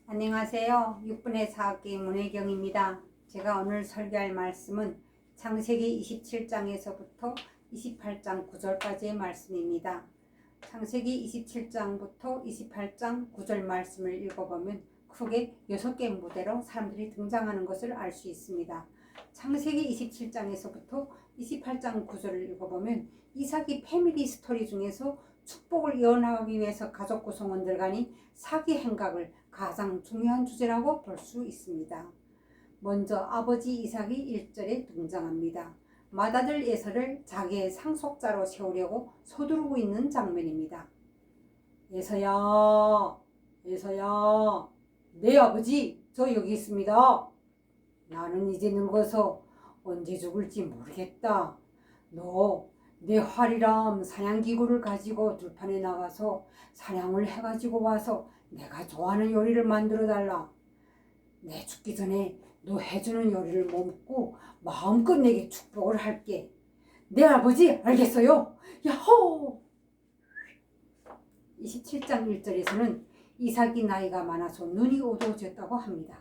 안녕하세요. 6분의 4학기 문혜경입니다. 제가 오늘 설교할 말씀은 창세기 27장에서부터 28장 9절까지의 말씀입니다. 창세기 27장부터 28장 9절 말씀을 읽어보면 크게 6개의 무대로 사람들이 등장하는 것을 알 수 있습니다. 창세기 27장에서부터 28장 9절을 읽어보면 이삭이 패밀리 스토리 중에서 축복을 이어나가기 위해서 가족 구성원들 간이 사기 행각을 가장 중요한 주제라고 볼 수 있습니다. 먼저 아버지 이삭이 1절에 등장합니다. 맏아들 에서를 자기의 상속자로 세우려고 서두르고 있는 장면입니다. 에서야, 에서야, 내 아버지 저 여기 있습니다. 나는 이제 늙어서 언제 죽을지 모르겠다. 너 내 활이랑 사냥기구를 가지고 들판에 나가서 사냥을 해가지고 와서 내가 좋아하는 요리를 만들어 달라. 내 죽기 전에 너 해주는 요리를 먹고 마음껏 내게 축복을 할게. 내 아버지 알겠어요? 야호! 27장 1절에서는 이삭이 나이가 많아서 눈이 어두워졌다고 합니다.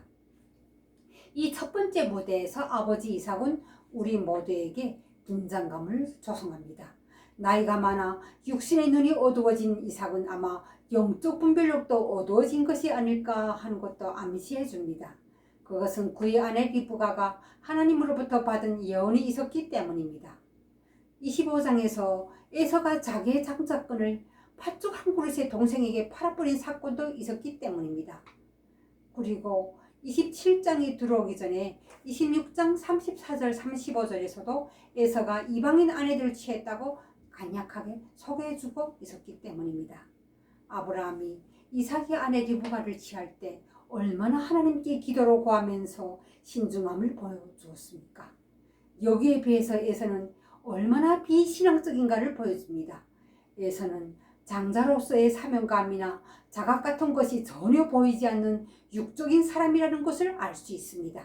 이 첫 번째 무대에서 아버지 이삭은 우리 모두에게 긴장감을 조성합니다. 나이가 많아 육신의 눈이 어두워진 이삭은 아마 영적 분별력도 어두워진 것이 아닐까 하는 것도 암시해 줍니다. 그것은 그의 아내 리브가가 하나님으로부터 받은 예언이 있었기 때문입니다. 25장에서 에서가 자기의 장자권을 팥죽 한 그릇의 동생에게 팔아버린 사건도 있었기 때문입니다. 그리고 27장이 들어오기 전에 26장 34절 35절에서도 에서가 이방인 아내들을 취했다고 간략하게 소개해주고 있었기 때문입니다. 아브라함이 이삭의 아내 리브가를 취할 때 얼마나 하나님께 기도로 구하면서 신중함을 보여주었습니까? 여기에 비해서 에서는 얼마나 비신앙적인가를 보여줍니다. 에서는 장자로서의 사명감이나 자각 같은 것이 전혀 보이지 않는 육적인 사람이라는 것을 알 수 있습니다.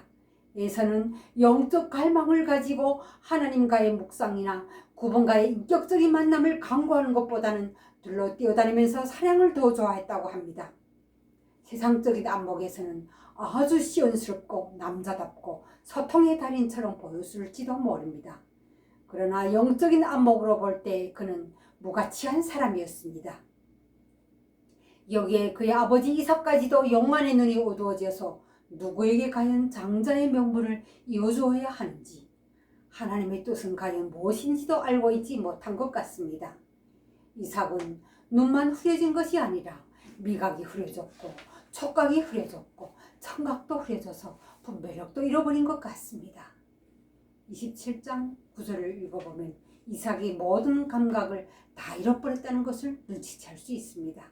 에서는 영적 갈망을 가지고 하나님과의 묵상이나 구본과의 인격적인 만남을 강구하는 것보다는 둘러 뛰어다니면서 사냥을 더 좋아했다고 합니다. 세상적인 안목에서는 아주 시원스럽고 남자답고 소통의 달인처럼 보였을지도 모릅니다. 그러나 영적인 안목으로 볼 때 그는 무가치한 사람이었습니다. 여기에 그의 아버지 이삭까지도 영만의 눈이 어두워져서 누구에게 과연 장자의 명분을 이어주어야 하는지, 하나님의 뜻은 과연 무엇인지도 알고 있지 못한 것 같습니다. 이삭은 눈만 흐려진 것이 아니라 미각이 흐려졌고 촉각이 흐려졌고 청각도 흐려져서 분별력도 잃어버린 것 같습니다. 27장 9절을 읽어보면 이삭이 모든 감각을 다 잃어버렸다는 것을 눈치챌 수 있습니다.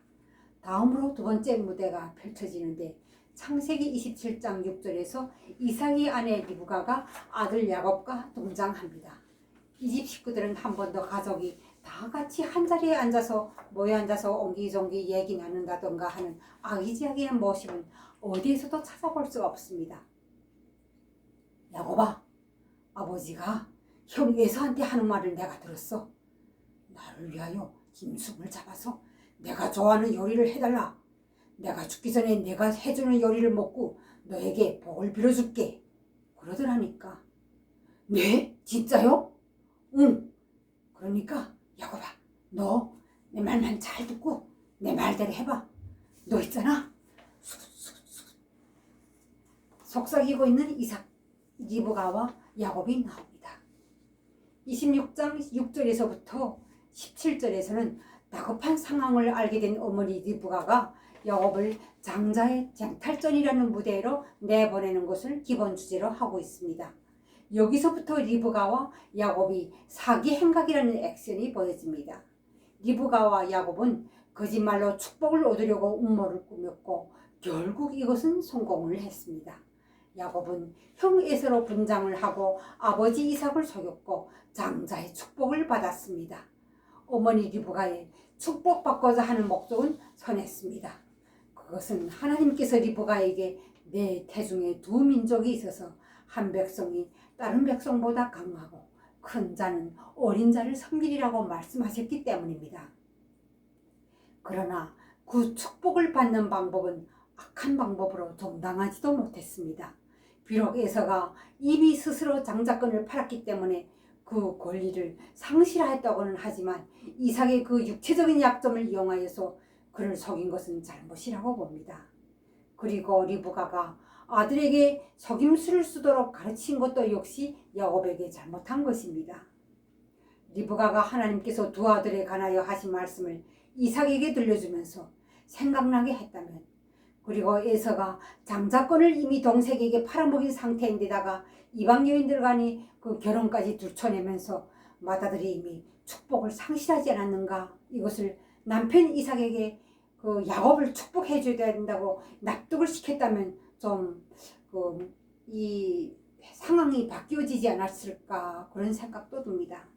다음으로 두 번째 무대가 펼쳐지는데 창세기 27장 6절에서 이삭의 아내 리브가가 아들 야곱과 등장합니다. 이 집 식구들은 한 번 더 가족이 다 같이 한자리에 앉아서 모여 앉아서 옹기종기 얘기 나눈다던가 하는 아기자기한 모습은 어디에서도 찾아볼 수 없습니다. 야곱아, 아버지가 형 에서한테 하는 말을 내가 들었어. 나를 위하여 김숙을 잡아서 내가 좋아하는 요리를 해달라. 내가 죽기 전에 내가 해주는 요리를 먹고 너에게 복을 빌어줄게. 그러더라니까. 네? 진짜요? 응. 그러니까 야곱아, 너 내 말만 잘 듣고 내 말대로 해봐. 너 있잖아. 속삭이고 있는 이삭, 리브가와 야곱이 나옵니다. 26장 6절에서부터 17절에서는 다급한 상황을 알게 된 어머니 리브가가 야곱을 장자의 쟁탈전이라는 무대로 내보내는 것을 기본 주제로 하고 있습니다. 여기서부터 리브가와 야곱이 사기 행각이라는 액션이 보여집니다. 리브가와 야곱은 거짓말로 축복을 얻으려고 음모를 꾸몄고 결국 이것은 성공을 했습니다. 야곱은 형 에서로 분장을 하고 아버지 이삭을 속였고 장자의 축복을 받았습니다. 어머니 리브가의 축복받고자 하는 목적은 선했습니다. 그것은 하나님께서 리브가에게 내 태중에 두 민족이 있어서 한 백성이 다른 백성보다 강하고 큰 자는 어린 자를 섬기리라고 말씀하셨기 때문입니다. 그러나 그 축복을 받는 방법은 악한 방법으로 정당하지도 못했습니다. 비록 에서가 이미 스스로 장자권을 팔았기 때문에 그 권리를 상실하였다고는 하지만 이삭의 그 육체적인 약점을 이용하여서 그를 속인 것은 잘못이라고 봅니다. 그리고 리브가가 아들에게 속임수를 쓰도록 가르친 것도 역시 야곱에게 잘못한 것입니다. 리브가가 하나님께서 두 아들에 관하여 하신 말씀을 이삭에게 들려주면서 생각나게 했다면, 그리고 에서가 장자권을 이미 동생에게 팔아먹인 상태인데다가 이방 여인들 간의 그 결혼까지 들춰내면서 맏아들이 이미 축복을 상실하지 않았는가, 이것을 남편 이삭에게 그 야곱을 축복해 줘야 된다고 납득을 시켰다면 좀 이 상황이 바뀌어지지 않았을까, 그런 생각도 듭니다.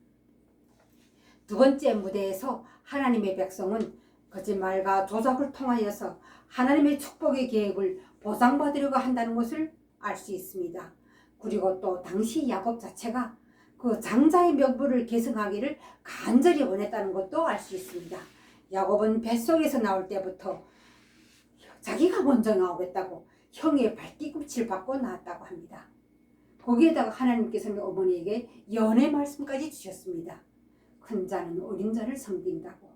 두 번째 무대에서 하나님의 백성은 거짓말과 조작을 통하여서 하나님의 축복의 계획을 보상받으려고 한다는 것을 알 수 있습니다. 그리고 또 당시 야곱 자체가 그 장자의 명분을 계승하기를 간절히 원했다는 것도 알 수 있습니다. 야곱은 뱃속에서 나올 때부터 자기가 먼저 나오겠다고 형의 발뒤꿈치를 받고 나왔다고 합니다. 거기에다가 하나님께서는 어머니에게 연애 말씀까지 주셨습니다. 큰 자는 어린 자를 섬긴다고.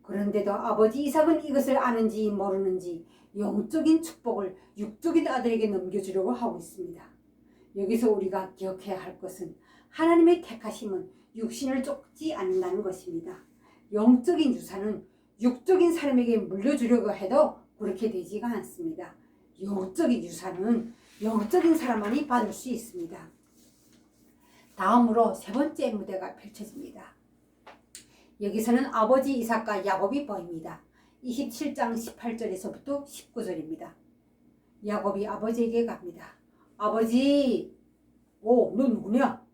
그런데도 아버지 이삭은 이것을 아는지 모르는지 영적인 축복을 육적인 아들에게 넘겨주려고 하고 있습니다. 여기서 우리가 기억해야 할 것은 하나님의 택하심은 육신을 쫓지 않는다는 것입니다. 영적인 유산은 육적인 사람에게 물려주려고 해도 그렇게 되지가 않습니다. 영적인 유산은 영적인 사람만이 받을 수 있습니다. 다음으로 세 번째 무대가 펼쳐집니다. 여기서는 아버지 이삭과 야곱이 보입니다. 27장 18절에서부터 19절입니다. 야곱이 아버지에게 갑니다. 아버지, 너 누구냐?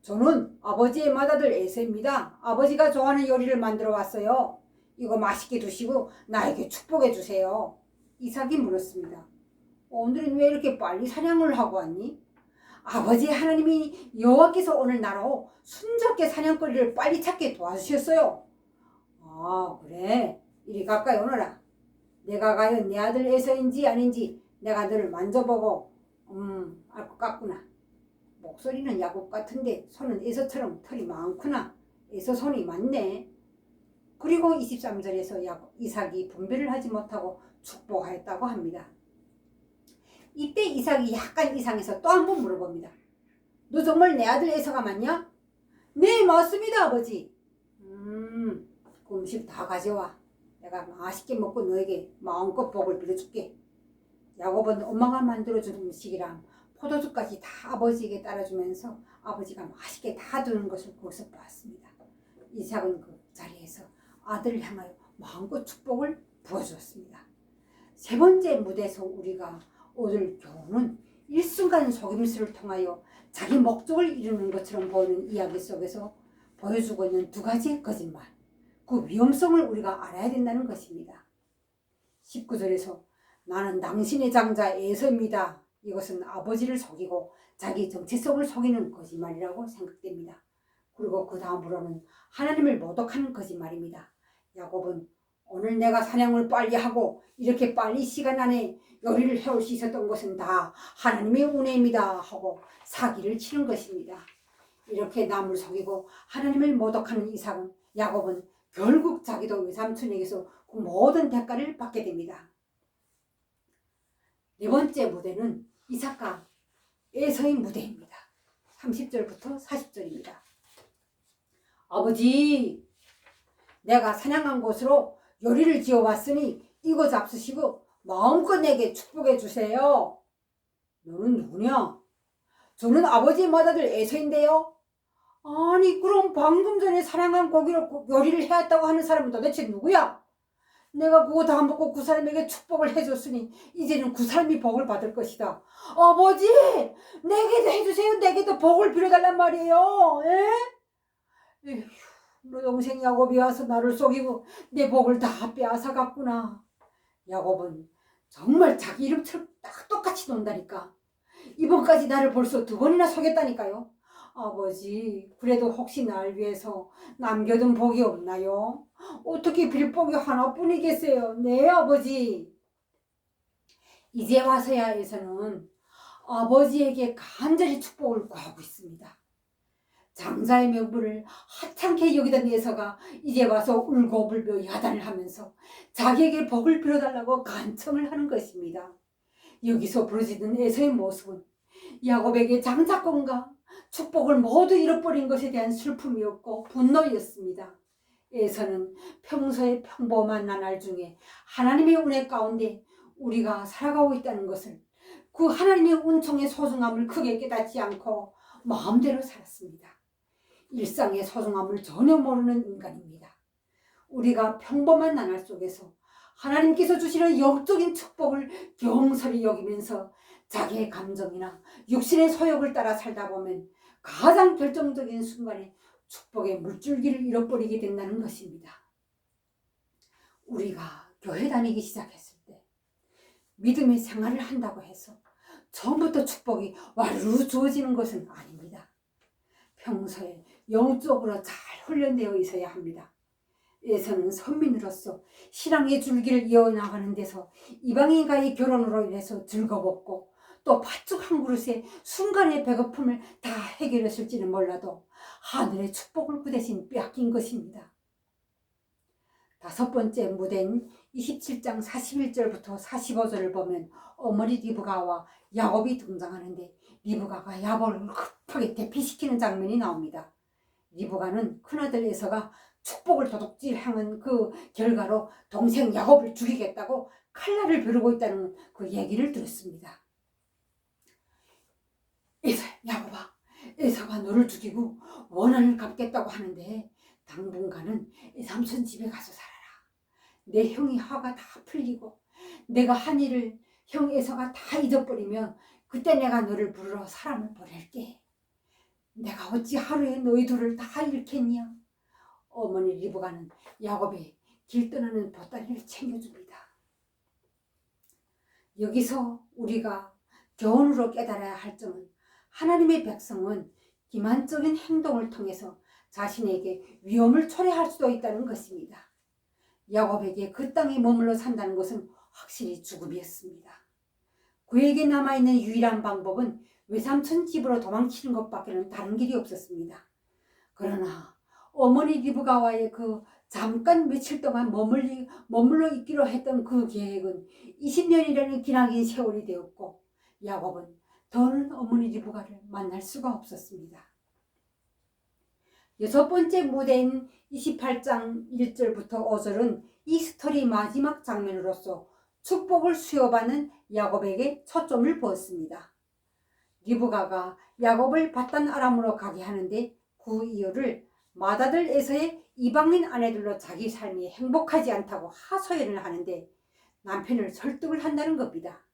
저는 아버지의 맏아들 에서입니다. 아버지가 좋아하는 요리를 만들어 왔어요. 이거 맛있게 드시고 나에게 축복해 주세요. 이삭이 물었습니다. 오늘은 왜 이렇게 빨리 사냥을 하고 왔니? 아버지 하나님이 여호와께서 오늘 나로 순적게 사냥거리를 빨리 찾게 도와주셨어요. 아, 그래? 이리 가까이 오너라. 내가 과연 내 아들 에서인지 아닌지 내가 너를 만져보고 알 것 같구나. 목소리는 야곱 같은데 손은 에서처럼 털이 많구나. 에서 손이 많네. 그리고 23절에서 이삭이 분별을 하지 못하고 축복하였다고 합니다. 이때 이삭이 약간 이상해서 또 한 번 물어봅니다. 너 정말 내 아들 에서가 맞냐? 네, 맞습니다, 아버지. 그 음식 다 가져와. 내가 맛있게 먹고 너에게 마음껏 복을 빌어줄게. 야곱은 엄마가 만들어준 음식이랑 포도주까지 다 아버지에게 따라주면서 아버지가 맛있게 다 두는 것을 거기서 보았습니다. 이삭은 그 자리에서 아들을 향하여 마음껏 축복을 부어주었습니다. 세 번째 무대에서 우리가 얻을 교훈은 일순간 속임수를 통하여 자기 목적을 이루는 것처럼 보이는 이야기 속에서 보여주고 있는 두 가지의 거짓말, 그 위험성을 우리가 알아야 된다는 것입니다. 19절에서 나는 당신의 장자 에서입니다. 이것은 아버지를 속이고 자기 정체성을 속이는 거짓말이라고 생각됩니다. 그리고 그 다음으로는 하나님을 모독하는 거짓말입니다. 야곱은 오늘 내가 사냥을 빨리 하고 이렇게 빨리 시간 안에 요리를 해올 수 있었던 것은 다 하나님의 은혜입니다 하고 사기를 치는 것입니다. 이렇게 남을 속이고 하나님을 모독하는 야곱은 결국 자기도 외삼촌에게서 그 모든 대가를 받게 됩니다. 네 번째 무대는 이삭과 에서의 무대입니다. 30절부터 40절입니다. 아버지, 내가 사냥한 곳으로 요리를 지어왔으니 이거 잡수시고 마음껏 내게 축복해 주세요. 너는 누구냐? 저는 아버지의 맏아들 에서인데요. 아니, 그럼 방금 전에 사냥한 고기로 요리를 해왔다고 하는 사람은 도대체 누구야? 내가 그거 다 먹고 그 사람에게 축복을 해줬으니 이제는 그 사람이 복을 받을 것이다. 아버지, 내게도 해주세요. 내게도 복을 빌어달란 말이에요. 에휴, 너 동생 야곱이 와서 나를 속이고 내 복을 다 빼앗아 갔구나. 야곱은 정말 자기 이름처럼 딱 똑같이 논다니까. 이번까지 나를 벌써 2번이나 속였다니까요. 아버지, 그래도 혹시 날 위해서 남겨둔 복이 없나요? 어떻게 빌 복이 하나뿐이겠어요? 네, 아버지. 이제 와서야 에서는 아버지에게 간절히 축복을 구하고 있습니다. 장자의 명분을 하찮게 여기던 에서가 이제 와서 울고불며 야단을 하면서 자기에게 복을 빌어달라고 간청을 하는 것입니다. 여기서 부러지는 에서의 모습은 야곱에게 장자권과 축복을 모두 잃어버린 것에 대한 슬픔이었고 분노였습니다. 에서는 평소에 평범한 나날 중에 하나님의 은혜 가운데 우리가 살아가고 있다는 것을, 그 하나님의 은총의 소중함을 크게 깨닫지 않고 마음대로 살았습니다. 일상의 소중함을 전혀 모르는 인간입니다. 우리가 평범한 나날 속에서 하나님께서 주시는 영적인 축복을 경솔히 여기면서 자기의 감정이나 육신의 소욕을 따라 살다 보면 가장 결정적인 순간에 축복의 물줄기를 잃어버리게 된다는 것입니다. 우리가 교회 다니기 시작했을 때 믿음의 생활을 한다고 해서 처음부터 축복이 와르르 주어지는 것은 아닙니다. 평소에 영적으로 잘 훈련되어 있어야 합니다. 에서는 선민으로서 신앙의 줄기를 이어나가는 데서 이방인과의 결혼으로 인해서 즐거웠고, 또 팥죽 한 그릇에 순간의 배고픔을 다 해결했을지는 몰라도 하늘의 축복을 그 대신 빼앗긴 것입니다. 다섯 번째 무대인 27장 41절부터 45절을 보면 어머니 리브가와 야곱이 등장하는데, 리브가가 야곱을 급하게 대피시키는 장면이 나옵니다. 리브가는 큰아들 에서가 축복을 도둑질하는 그 결과로 동생 야곱을 죽이겠다고 칼날을 벼르고 있다는 그 얘기를 들었습니다. 에서야, 야곱아, 에서가 너를 죽이고 원한을 갚겠다고 하는데 당분간은 삼촌 집에 가서 살아라. 내 형이 화가 다 풀리고 내가 한 일을 형 에서가 다 잊어버리면 그때 내가 너를 부르러 사람을 보낼게. 내가 어찌 하루에 너희 둘을 다 잃겠냐. 어머니 리브가는 야곱의 길 떠나는 보따리를 챙겨줍니다. 여기서 우리가 교훈으로 깨달아야 할 점은, 하나님의 백성은 기만적인 행동을 통해서 자신에게 위험을 초래할 수도 있다는 것입니다. 야곱에게 그 땅에 머물러 산다는 것은 확실히 죽음이었습니다. 그에게 남아있는 유일한 방법은 외삼촌 집으로 도망치는 것밖에는 다른 길이 없었습니다. 그러나 어머니 리브가와의 그 잠깐 며칠 동안 머물러 있기로 했던 그 계획은 20년이라는 기나긴 세월이 되었고, 야곱은 더는 어머니 리브가를 만날 수가 없었습니다. 여섯 번째 무대인 28장 1절부터 5절은 이 스토리 마지막 장면으로서 축복을 수여받는 야곱에게 초점을 부었습니다. 리브가가 야곱을 바단 아람으로 가게 하는데, 그 이유를 맏아들 에서의 이방인 아내들로 자기 삶이 행복하지 않다고 하소연을 하는데 남편을 설득을 한다는 겁니다.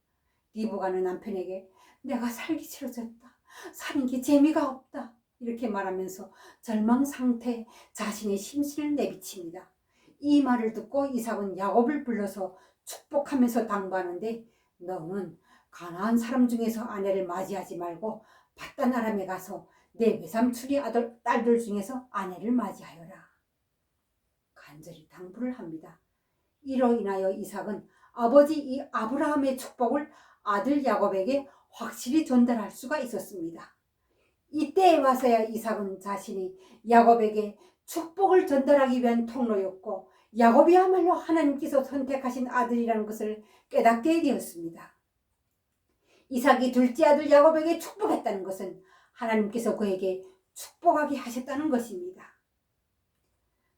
리브가는 남편에게 내가 살기 싫어졌다, 사는 게 재미가 없다, 이렇게 말하면서 절망 상태에 자신의 심신을 내비칩니다. 이 말을 듣고 이삭은 야곱을 불러서 축복하면서 당부하는데, 너는 가나안 사람 중에서 아내를 맞이하지 말고 바단 아람에 가서 내 외삼촌의 딸들 중에서 아내를 맞이하여라. 간절히 당부를 합니다. 이로 인하여 이삭은 아버지 이 아브라함의 축복을 아들 야곱에게 확실히 전달할 수가 있었습니다. 이때에 와서야 이삭은 자신이 야곱에게 축복을 전달하기 위한 통로였고, 야곱이야말로 하나님께서 선택하신 아들이라는 것을 깨닫게 되었습니다. 이삭이 둘째 아들 야곱에게 축복했다는 것은 하나님께서 그에게 축복하게 하셨다는 것입니다.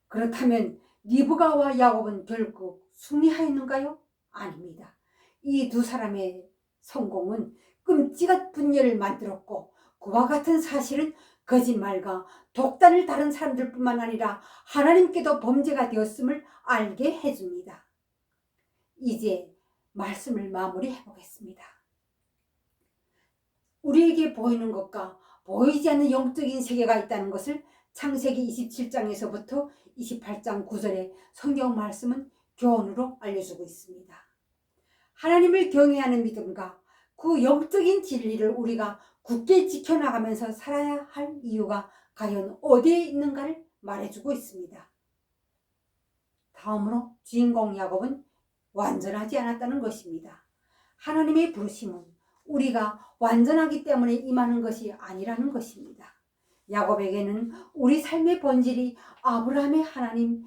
그렇다면 리브가와 야곱은 결국 승리하였는가요? 아닙니다. 이 두 사람의 성공은 끔찍한 분열을 만들었고, 그와 같은 사실은 거짓말과 독단을 다른 사람들뿐만 아니라 하나님께도 범죄가 되었음을 알게 해줍니다. 이제 말씀을 마무리해 보겠습니다. 우리에게 보이는 것과 보이지 않는 영적인 세계가 있다는 것을 창세기 27장에서부터 28장 9절의 성경 말씀은 교훈으로 알려주고 있습니다. 하나님을 경외하는 믿음과 그 영적인 진리를 우리가 굳게 지켜나가면서 살아야 할 이유가 과연 어디에 있는가를 말해주고 있습니다. 다음으로 주인공 야곱은 완전하지 않았다는 것입니다. 하나님의 부르심은 우리가 완전하기 때문에 임하는 것이 아니라는 것입니다. 야곱에게는 우리 삶의 본질이 아브라함의 하나님,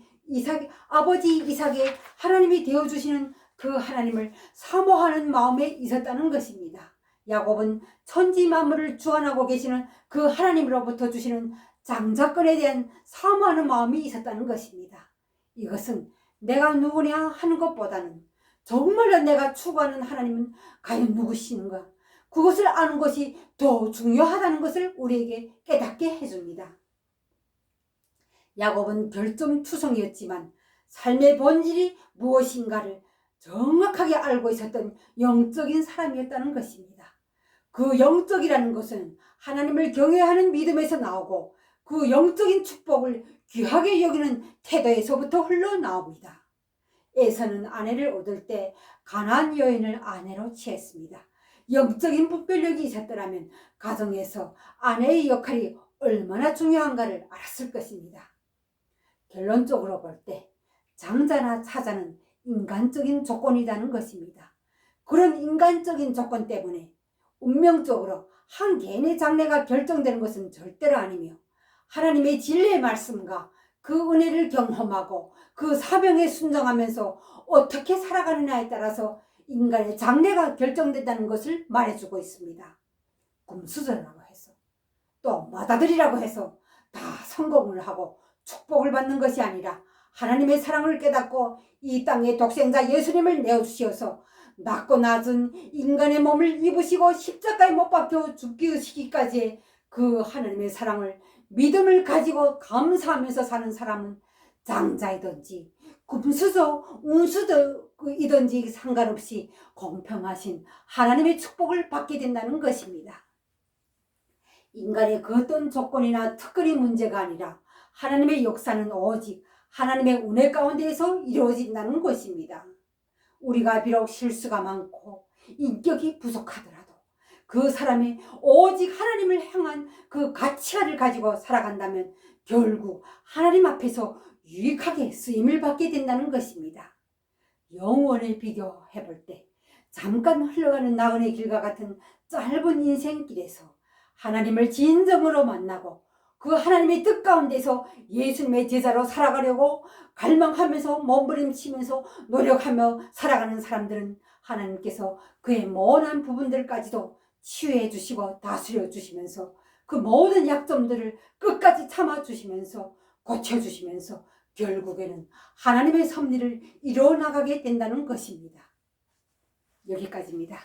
아버지 이삭의 하나님이 되어주시는 그 하나님을 사모하는 마음에 있었다는 것입니다. 야곱은 천지 만물을 주관하고 계시는 그 하나님으로부터 주시는 장자권에 대한 사모하는 마음이 있었다는 것입니다. 이것은 내가 누구냐 하는 것보다는 정말로 내가 추구하는 하나님은 과연 누구신가? 그것을 아는 것이 더 중요하다는 것을 우리에게 깨닫게 해줍니다. 야곱은 별점투성이었지만 삶의 본질이 무엇인가를 정확하게 알고 있었던 영적인 사람이었다는 것입니다. 그 영적이라는 것은 하나님을 경외하는 믿음에서 나오고 그 영적인 축복을 귀하게 여기는 태도에서부터 흘러나옵니다. 에서는 아내를 얻을 때 가나안 여인을 아내로 취했습니다. 영적인 분별력이 있었더라면 가정에서 아내의 역할이 얼마나 중요한가를 알았을 것입니다. 결론적으로 볼 때 장자나 차자는 인간적인 조건이라는 것입니다. 그런 인간적인 조건 때문에 운명적으로 한 개인의 장래가 결정되는 것은 절대로 아니며 하나님의 진리의 말씀과 그 은혜를 경험하고 그 사명에 순종하면서 어떻게 살아가느냐에 따라서 인간의 장래가 결정된다는 것을 말해주고 있습니다. 금수저라고 해서 또 맏아들이라고 해서 다 성공을 하고 축복을 받는 것이 아니라 하나님의 사랑을 깨닫고 이 땅에 독생자 예수님을 내어주시어서 낮고 낮은 인간의 몸을 입으시고 십자가에 못 박혀 죽기까지의 그 하나님의 사랑을 믿음을 가지고 감사하면서 사는 사람은 장자이든지 금수저, 운수저이든지 상관없이 공평하신 하나님의 축복을 받게 된다는 것입니다. 인간의 그 어떤 조건이나 특권이 문제가 아니라 하나님의 역사는 오직 하나님의 은혜 가운데에서 이루어진다는 것입니다. 우리가 비록 실수가 많고 인격이 부족하더라도 그 사람이 오직 하나님을 향한 그 가치를 가지고 살아간다면 결국 하나님 앞에서 유익하게 쓰임을 받게 된다는 것입니다. 영원을 비교해 볼 때 잠깐 흘러가는 나그네 길과 같은 짧은 인생길에서 하나님을 진정으로 만나고 그 하나님의 뜻 가운데서 예수님의 제자로 살아가려고 갈망하면서 몸부림치면서 노력하며 살아가는 사람들은 하나님께서 그의 모난 부분들까지도 치유해 주시고 다스려 주시면서 그 모든 약점들을 끝까지 참아 주시면서 고쳐 주시면서 결국에는 하나님의 섭리를 이루어 나가게 된다는 것입니다. 여기까지입니다.